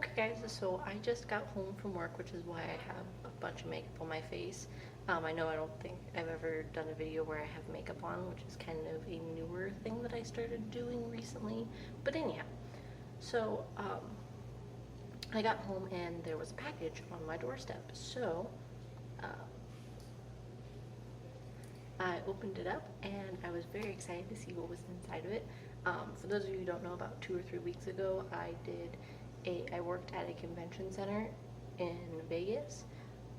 Okay guys, so I just got home from work, which is why I have a bunch of makeup on my face. I know I don't think I've ever done a video where I have makeup on, which is kind of a newer thing that I started doing recently. But anyhow, so I got home and there was a package on my doorstep. So I opened it up and I was very excited to see what was inside of it. For those of you who don't know, about 2 or 3 weeks ago, I worked at a convention center in Vegas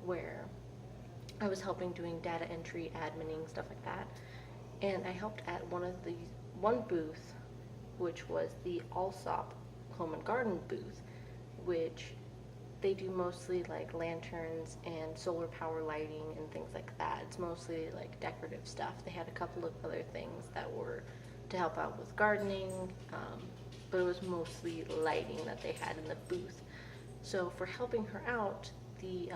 where I was helping doing data entry, adminning, stuff like that. And I helped at one booth, which was the Allsop Home and Garden booth, which they do mostly like lanterns and solar power lighting and things like that. It's mostly like decorative stuff. They had a couple of other things that were to help out with gardening, but it was mostly lighting that they had in the booth. So for helping her out, the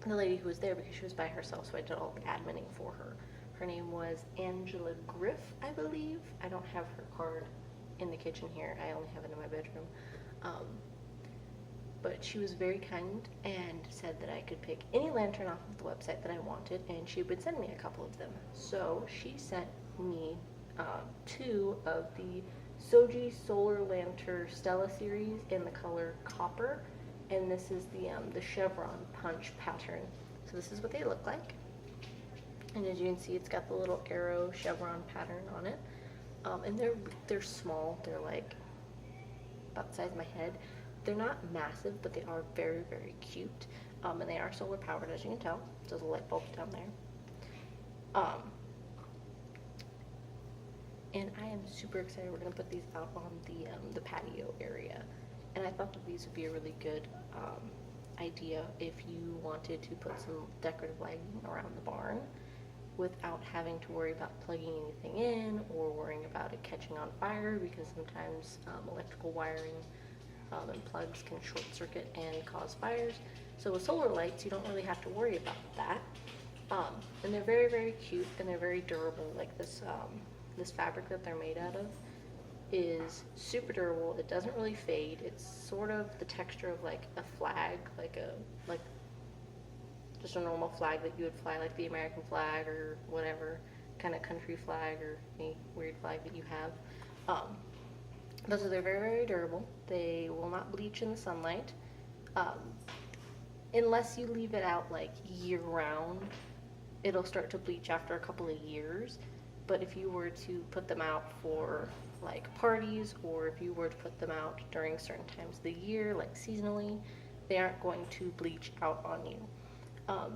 lady who was there, because she was by herself, so I did all the adminning for her. Her name was Angela Griff, I believe. I don't have her card in the kitchen here. I only have it in my bedroom. But she was very kind and said that I could pick any lantern off of the website that I wanted, and she would send me a couple of them. So she sent me 2 of the Soji Solar lantern Stella series in the color copper, and this is the Chevron punch pattern. So this is what they look like, and as you can see, it's got the little arrow chevron pattern on it, and they're small. They're like about the size of my head. They're not massive, but they are very, very cute, and they are solar powered, as you can tell. There's a light bulb down there. And I am super excited. We're going to put these out on the patio area. And I thought that these would be a really good idea if you wanted to put some decorative lighting around the barn without having to worry about plugging anything in or worrying about it catching on fire, because sometimes electrical wiring and plugs can short circuit and cause fires. So with solar lights, you don't really have to worry about that. And they're very, very cute, and they're very durable. Like this fabric that they're made out of is super durable. It doesn't really fade. It's sort of the texture of like a flag, like just a normal flag that you would fly, like the American flag or whatever kind of country flag or any weird flag that you have. Those are, they're very, very durable. They will not bleach in the sunlight, unless you leave it out like year round. It'll start to bleach after a couple of years. But if you were to put them out for like parties, or if you were to put them out during certain times of the year, like seasonally, they aren't going to bleach out on you.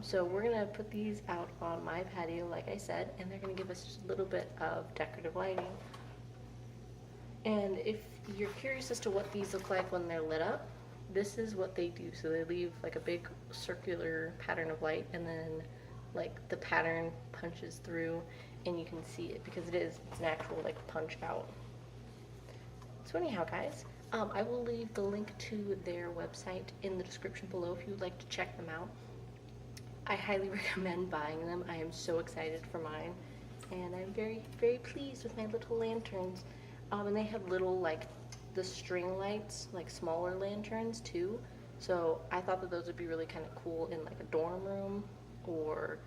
So we're gonna put these out on my patio, like I said, and they're gonna give us just a little bit of decorative lighting. And if you're curious as to what these look like when they're lit up, this is what they do. So they leave like a big circular pattern of light, and then like the pattern punches through and you can see it, because it's an actual like punch out. So anyhow guys, I will leave the link to their website in the description below if you would like to check them out. I highly recommend buying them. I am so excited for mine, and I'm very, very pleased with my little lanterns. And they have little like the string lights, like smaller lanterns too. So I thought that those would be really kind of cool in like a dorm room, or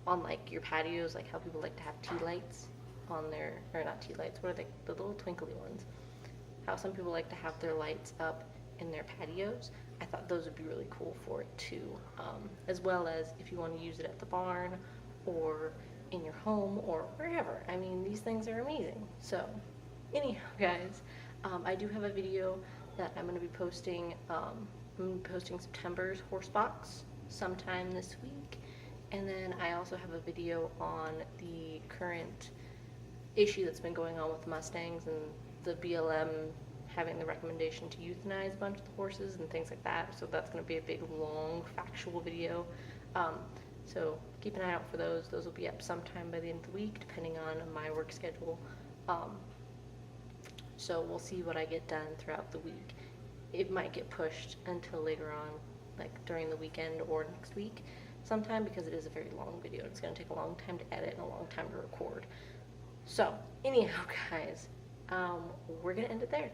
on like your patios, like how people like to have tea lights on their, or not tea lights, what are they, the little twinkly ones, how some people like to have their lights up in their patios. I thought those would be really cool for it too, as well as if you want to use it at the barn or in your home or wherever. I mean, these things are amazing. So anyhow guys, I do have a video that I'm going to be posting. I'm going to be posting September's horse box sometime this week. And then I also have a video on the current issue that's been going on with Mustangs and the BLM having the recommendation to euthanize a bunch of the horses and things like that. So that's going to be a big, long, factual video. So keep an eye out for those. Those will be up sometime by the end of the week, depending on my work schedule. So we'll see what I get done throughout the week. It might get pushed until later on, like during the weekend or next week sometime, because it is a very long video. It's going to take a long time to edit and a long time to record. So anyhow guys, we're going to end it there.